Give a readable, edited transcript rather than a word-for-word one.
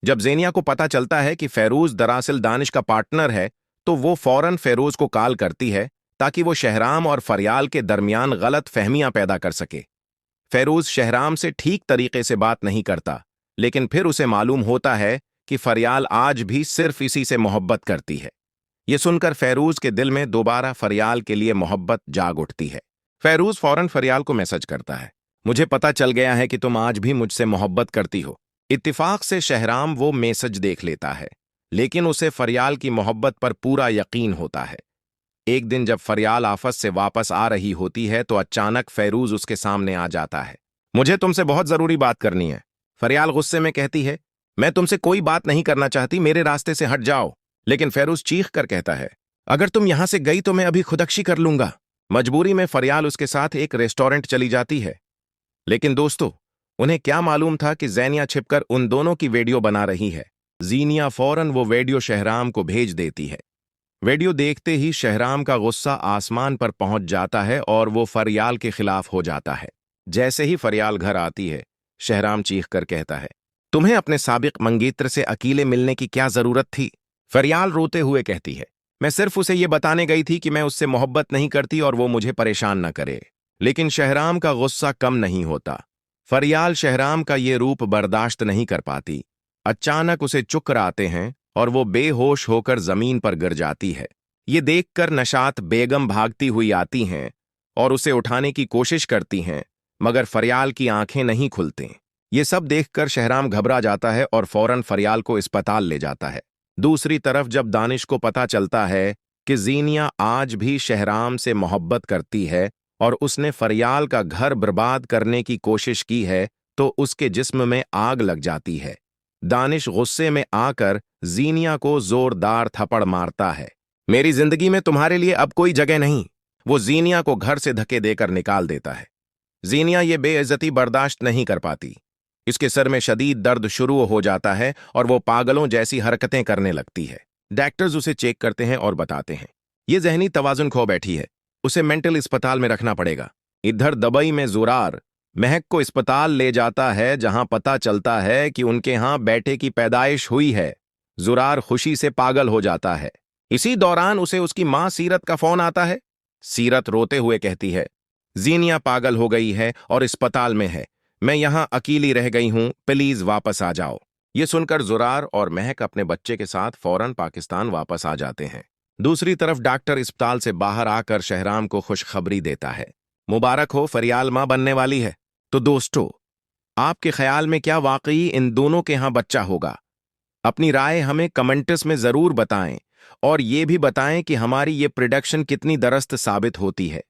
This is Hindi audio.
जब ज़ेनिया को पता चलता है कि फेरूज दरअसल दानिश का पार्टनर है, तो वो फौरन फेरूज को कॉल करती है ताकि वो शहराम और फरियाल के दरमियान गलत फहमियां पैदा कर सके। फेरूज शहराम से ठीक तरीके से बात नहीं करता, लेकिन फिर उसे मालूम होता है कि फरियाल आज भी सिर्फ इसी से मोहब्बत करती है। ये सुनकर फेरूज के दिल में दोबारा फरियाल के लिए मोहब्बत जाग उठती है। फेरूज फौरन फरियाल को मैसेज करता है, मुझे पता चल गया है कि तुम आज भी मुझसे मोहब्बत करती हो। इत्तिफाक से शहराम वो मैसेज देख लेता है, लेकिन उसे फरियाल की मोहब्बत पर पूरा यकीन होता है। एक दिन जब फरियाल आफस से वापस आ रही होती है तो अचानक फेरूज उसके सामने आ जाता है। मुझे तुमसे बहुत जरूरी बात करनी है। फरियाल गुस्से में कहती है, मैं तुमसे कोई बात नहीं करना चाहती, मेरे रास्ते से हट जाओ। लेकिन फेरूज चीख कर कहता है, अगर तुम यहां से गई तो मैं अभी खुदकुशी कर लूंगा। मजबूरी में फरियाल उसके साथ एक रेस्टोरेंट चली जाती है। लेकिन दोस्तों, उन्हें क्या मालूम था कि ज़ेनिया छिपकर उन दोनों की वीडियो बना रही है। ज़ीनिया फौरन वो वीडियो शहराम को भेज देती है। वीडियो देखते ही शहराम का गुस्सा आसमान पर पहुंच जाता है और वो फरियाल के खिलाफ हो जाता है। जैसे ही फरियाल घर आती है, शहराम चीख कर कहता है, तुम्हें अपने साबिक मंगेतर से अकेले मिलने की क्या जरूरत थी? फरियाल रोते हुए कहती है, मैं सिर्फ उसे ये बताने गई थी कि मैं उससे मोहब्बत नहीं करती और वो मुझे परेशान न करे। लेकिन शहराम का गुस्सा कम नहीं होता। फरियाल शहराम का ये रूप बर्दाश्त नहीं कर पाती। अचानक उसे चुक्कर आते हैं और वो बेहोश होकर जमीन पर गिर जाती है। ये देखकर नशात बेगम भागती हुई आती हैं और उसे उठाने की कोशिश करती हैं, मगर फरियाल की आंखें नहीं खुलती। ये सब देखकर शहराम घबरा जाता है और फौरन फरियाल को अस्पताल ले जाता है। दूसरी तरफ जब दानिश को पता चलता है कि ज़ीनिया आज भी शहराम से मोहब्बत करती है और उसने फरियाल का घर बर्बाद करने की कोशिश की है, तो उसके जिस्म में आग लग जाती है। दानिश गुस्से में आकर ज़ीनिया को जोरदार थप्पड़ मारता है। मेरी जिंदगी में तुम्हारे लिए अब कोई जगह नहीं। वो ज़ीनिया को घर से धक्के देकर निकाल देता है। ज़ीनिया ये बेइज्जती बर्दाश्त नहीं कर पाती। इसके सर में शदीद दर्द शुरू हो जाता है और वो पागलों जैसी हरकतें करने लगती है। डॉक्टर्स उसे चेक करते हैं और बताते हैं, ये जहनी तवाजुन खो बैठी है, उसे मेंटल अस्पताल में रखना पड़ेगा। इधर दुबई में ज़ुरार महक को अस्पताल ले जाता है, जहां पता चलता है कि उनके यहां बेटे की पैदाइश हुई है। ज़ुरार खुशी से पागल हो जाता है। इसी दौरान उसे उसकी मां सीरत का फोन आता है। सीरत रोते हुए कहती है, ज़ीनिया पागल हो गई है और अस्पताल में है। मैं यहां अकेली रह गई हूं, प्लीज वापस आ जाओ। ये सुनकर ज़ुरार और महक अपने बच्चे के साथ फौरन पाकिस्तान वापस आ जाते हैं। दूसरी तरफ डॉक्टर अस्पताल से बाहर आकर शहराम को खुशखबरी देता है, मुबारक हो, फरियाल मां बनने वाली है। तो दोस्तों, आपके ख्याल में क्या वाकई इन दोनों के यहां बच्चा होगा? अपनी राय हमें कमेंट्स में जरूर बताएं और ये भी बताएं कि हमारी ये प्रेडिक्शन कितनी दरस्त साबित होती है।